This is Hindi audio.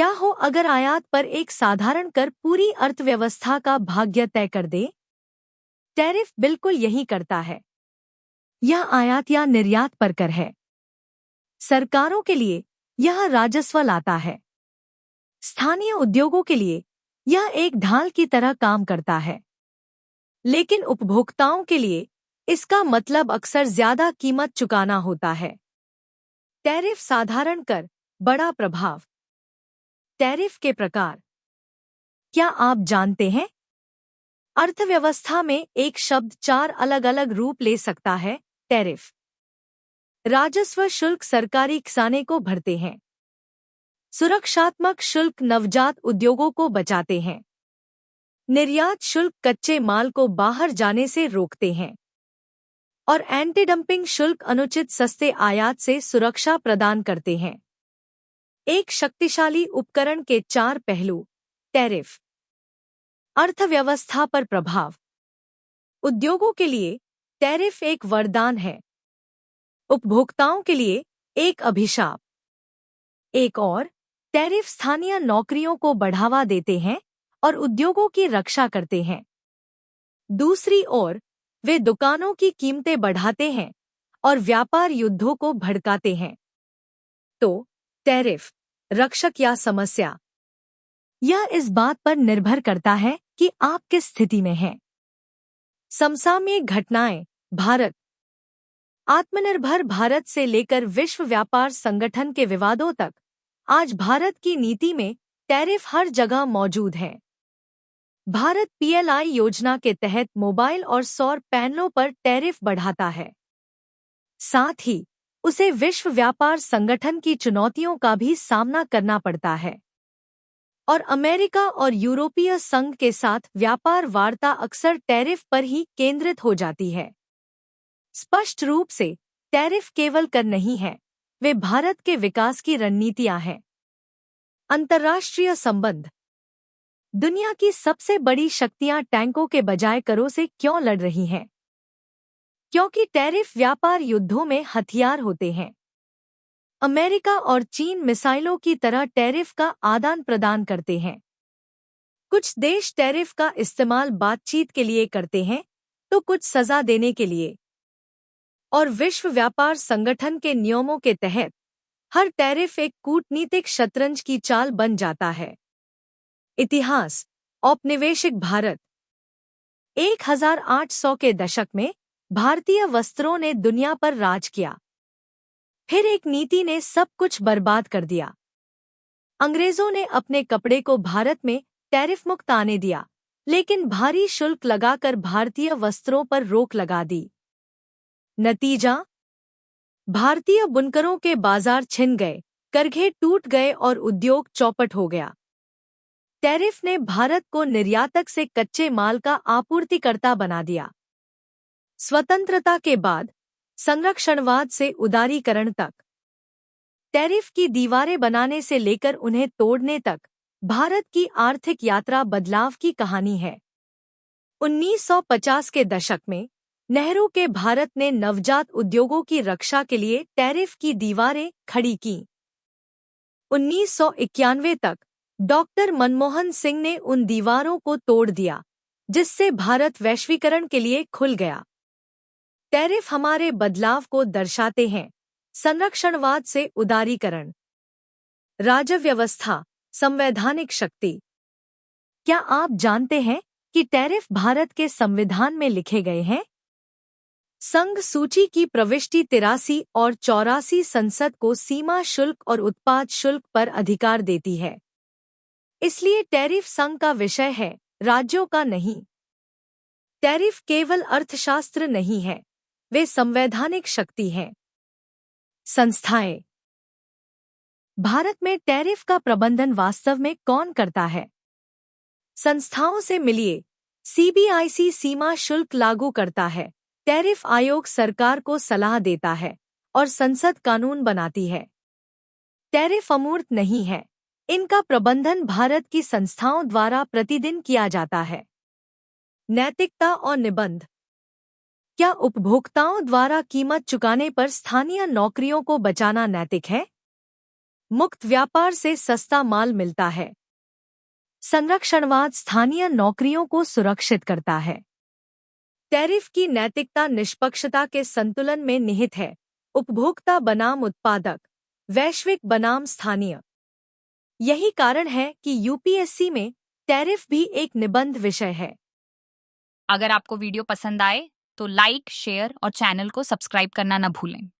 क्या हो अगर आयात पर एक साधारण कर पूरी अर्थव्यवस्था का भाग्य तय कर दे? टैरिफ बिल्कुल यही करता है। यह आयात या निर्यात पर कर है। सरकारों के लिए यह राजस्व लाता है। स्थानीय उद्योगों के लिए यह एक ढाल की तरह काम करता है। लेकिन उपभोक्ताओं के लिए इसका मतलब अक्सर ज्यादा कीमत चुकाना होता है। टैरिफ साधारण कर, बड़ा प्रभाव। टैरिफ के प्रकार। क्या आप जानते हैं? अर्थव्यवस्था में एक शब्द 4 अलग अलग रूप ले सकता है। टैरिफ। राजस्व शुल्क सरकारी खजाने को भरते हैं। सुरक्षात्मक शुल्क नवजात उद्योगों को बचाते हैं। निर्यात शुल्क कच्चे माल को बाहर जाने से रोकते हैं। और एंटी डंपिंग शुल्क अनुचित सस्ते आयात से सुरक्षा प्रदान करते हैं। एक शक्तिशाली उपकरण के 4 पहलू। टैरिफ। अर्थव्यवस्था पर प्रभाव। उद्योगों के लिए टैरिफ एक वरदान है। उपभोक्ताओं के लिए एक अभिशाप। एक और, टैरिफ स्थानीय नौकरियों को बढ़ावा देते हैं और उद्योगों की रक्षा करते हैं। दूसरी ओर, वे दुकानों की कीमतें बढ़ाते हैं और व्यापार युद्धों को भड़काते हैं। तो टैरिफ रक्षक या समस्या? यह इस बात पर निर्भर करता है कि आप किस स्थिति में हैं। समसामयिक घटनाएं। भारत। आत्मनिर्भर भारत से लेकर विश्व व्यापार संगठन के विवादों तक, आज भारत की नीति में टैरिफ हर जगह मौजूद है। भारत पीएलआई योजना के तहत मोबाइल और सौर पैनलों पर टैरिफ बढ़ाता है। साथ ही उसे विश्व व्यापार संगठन की चुनौतियों का भी सामना करना पड़ता है। और अमेरिका और यूरोपीय संघ के साथ व्यापार वार्ता अक्सर टैरिफ पर ही केंद्रित हो जाती है। स्पष्ट रूप से टैरिफ केवल कर नहीं है, वे भारत के विकास की रणनीतियां हैं। अंतर्राष्ट्रीय संबंध। दुनिया की सबसे बड़ी शक्तियां टैंकों के बजाय करों से क्यों लड़ रही हैं? क्योंकि टैरिफ व्यापार युद्धों में हथियार होते हैं। अमेरिका और चीन मिसाइलों की तरह टैरिफ का आदान प्रदान करते हैं। कुछ देश टैरिफ का इस्तेमाल बातचीत के लिए करते हैं, तो कुछ सजा देने के लिए। और विश्व व्यापार संगठन के नियमों के तहत हर टैरिफ एक कूटनीतिक शतरंज की चाल बन जाता है। इतिहास। औपनिवेशिक भारत। 1800 के दशक में भारतीय वस्त्रों ने दुनिया पर राज किया। फिर एक नीति ने सब कुछ बर्बाद कर दिया। अंग्रेजों ने अपने कपड़े को भारत में टैरिफ मुक्त आने दिया, लेकिन भारी शुल्क लगाकर भारतीय वस्त्रों पर रोक लगा दी। नतीजा? भारतीय बुनकरों के बाजार छिन गए, करघे टूट गए और उद्योग चौपट हो गया। टैरिफ ने भारत को निर्यातक से कच्चे माल का आपूर्तिकर्ता बना दिया। स्वतंत्रता के बाद संरक्षणवाद से उदारीकरण तक, टैरिफ की दीवारें बनाने से लेकर उन्हें तोड़ने तक, भारत की आर्थिक यात्रा बदलाव की कहानी है। 1950 के दशक में नेहरू के भारत ने नवजात उद्योगों की रक्षा के लिए टैरिफ की दीवारें खड़ी कीं। 1991 तक डॉक्टर मनमोहन सिंह ने उन दीवारों को तोड़ दिया, जिससे भारत वैश्वीकरण के लिए खुल गया। टैरिफ हमारे बदलाव को दर्शाते हैं। संरक्षणवाद से उदारीकरण। राजव्यवस्था, संवैधानिक शक्ति। क्या आप जानते हैं कि टैरिफ भारत के संविधान में लिखे गए हैं? संघ सूची की प्रविष्टि 83 और 84 संसद को सीमा शुल्क और उत्पाद शुल्क पर अधिकार देती है। इसलिए टैरिफ संघ का विषय है, राज्यों का नहीं। टैरिफ केवल अर्थशास्त्र नहीं है, वे संवैधानिक शक्ति हैं। संस्थाएं। भारत में टैरिफ का प्रबंधन वास्तव में कौन करता है? संस्थाओं से मिलिए। सीबीआईसी सीमा शुल्क लागू करता है, टैरिफ आयोग सरकार को सलाह देता है और संसद कानून बनाती है। टैरिफ अमूर्त नहीं है, इनका प्रबंधन भारत की संस्थाओं द्वारा प्रतिदिन किया जाता है। नैतिकता और निबंध। क्या उपभोक्ताओं द्वारा कीमत चुकाने पर स्थानीय नौकरियों को बचाना नैतिक है? मुक्त व्यापार से सस्ता माल मिलता है। संरक्षणवाद स्थानीय नौकरियों को सुरक्षित करता है। टैरिफ की नैतिकता निष्पक्षता के संतुलन में निहित है, उपभोक्ता बनाम उत्पादक, वैश्विक बनाम स्थानीय। यही कारण है कि यूपीएससी में टैरिफ भी एक निबंध विषय है। अगर आपको वीडियो पसंद आए तो लाइक, शेयर और चैनल को सब्सक्राइब करना न भूलें।